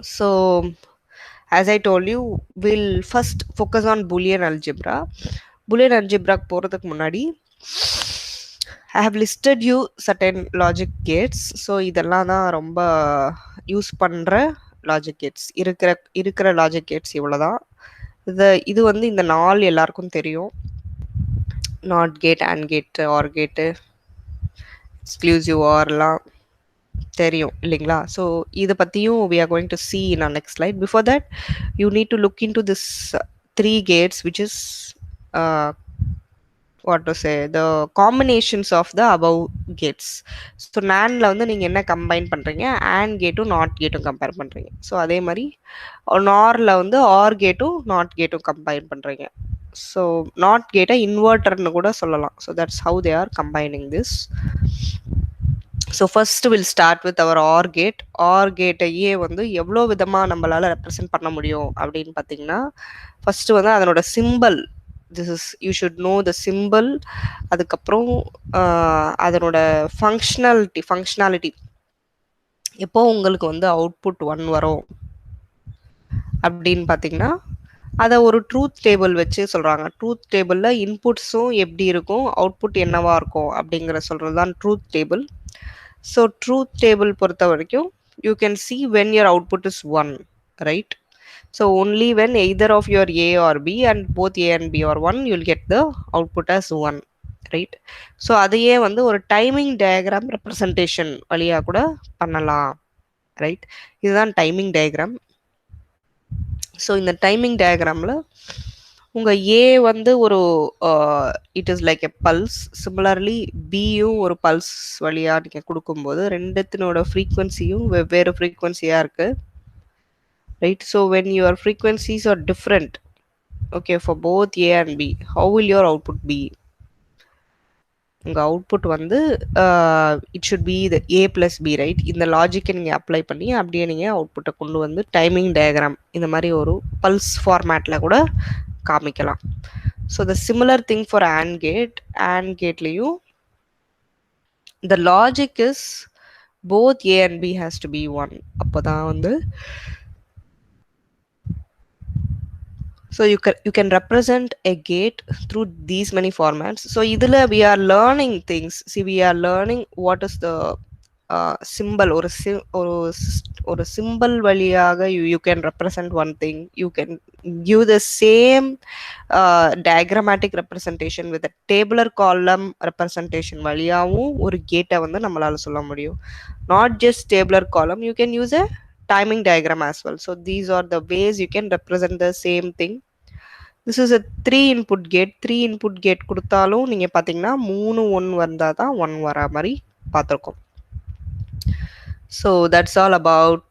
So as I told you, we'll first focus on Boolean algebra. Boolean algebra போறதுக்கு முன்னாடி I have listed you certain logic gates. So இதெல்லாம் தான் ரொம்ப use பண்ற logic gates. இருக்கிற logic gates இவ்வளவுதான். இது வந்து இந்த 4 எல்லாருக்கும் தெரியும். NOT gate, AND gate, OR gate, exclusive ORலாம் தெரியும் இல்லைங்களா? ஸோ இதை பற்றியும் we are going to see in our next slide. Before that, you need to look into this 3 gates, which is what to say, the combinations of the above gates. So NANDல வந்து நீங்க என்ன combine பண்றீங்க, AND கேட்டும் NOT கேட்டும் compare பண்றீங்க. So அதே மாதிரி NORல வந்து OR கேட்டும் NOT கேட்டும் கம்பைன் பண்றீங்க. ஸோ NOT கேட்டை இன்வெர்டர்னு கூட சொல்லலாம். So that's how they are combining this. So first will start with our OR gate. OR கேட்டையே வந்து எவ்வளோ விதமாக நம்மளால ரெப்ரசென்ட் பண்ண முடியும் அப்படின்னு பார்த்தீங்கன்னா, ஃபர்ஸ்ட் வந்து அதனோட simple, this is you should know the simple. அதுக்கப்புறம் அதனோட ஃபங்க்ஷனாலிட்டி. எப்போ உங்களுக்கு வந்து அவுட்புட் 1 வரும் அப்படின்னு பார்த்தீங்கன்னா, அதை ஒரு ட்ரூத் டேபிள் வச்சு சொல்கிறாங்க. ட்ரூத் டேபிளில் இன்புட்ஸும் எப்படி இருக்கும், அவுட்புட் என்னவா இருக்கும் அப்படிங்கிற சொல்கிறது தான் truth table. So truth table பொறுத்த வரைக்கும் you can see when your output is 1, right? So only when either of your A or B and both A and B are 1, you'll get the output as 1, right? So அதையே வந்து ஒரு timing diagram representation வழியா கூட பண்ணலாம், right? இதுதான் timing diagram. So இந்த timing டயக்ராமில் உங்கள் ஏ வந்து ஒரு it is like a pulse. Similarly பியும் ஒரு பல்ஸ் வழியாக நீங்கள் கொடுக்கும்போது ரெண்டுத்தினோட ஃப்ரீக்வன்சியும் வெவ்வேறு ஃப்ரீக்வன்சியாக இருக்குது, right? So when your frequencies are different, okay, for both A and B, how will your output be? உங்கள் அவுட்புட் வந்து it should be the A plus B, right? இந்த லாஜிக்கை நீங்கள் அப்ளை பண்ணி அப்படியே நீங்கள் அவுட்புட்டை கொண்டு வந்து டைமிங் டயக்ராம் இந்த மாதிரி ஒரு பல்ஸ் ஃபார்மேட்டில் கூட காமிக்கலாம். So the similar thing for AND gate. AND கேட்லேயும் the logic is both A and B has to be 1. அப்போ தான் வந்து so you can represent a gate through these many formats. So idhula we are learning things. See, we are learning what is the symbol or a symbol valiyaga you can represent one thing. You can give the same diagrammatic representation with a tabular column representation valiyavum or gate வந்து நம்மளால சொல்ல முடியும். Not just tabular column, you can use a timing diagram as well. So these are the ways you can represent the same thing. This is a 3 input gate. 3 input gate கொடுத்தாலும் நீங்க பாத்தீங்கன்னா 3 1 வந்தா தான் 1 வரா மாதிரி பார்த்திருக்கோம். So that's all about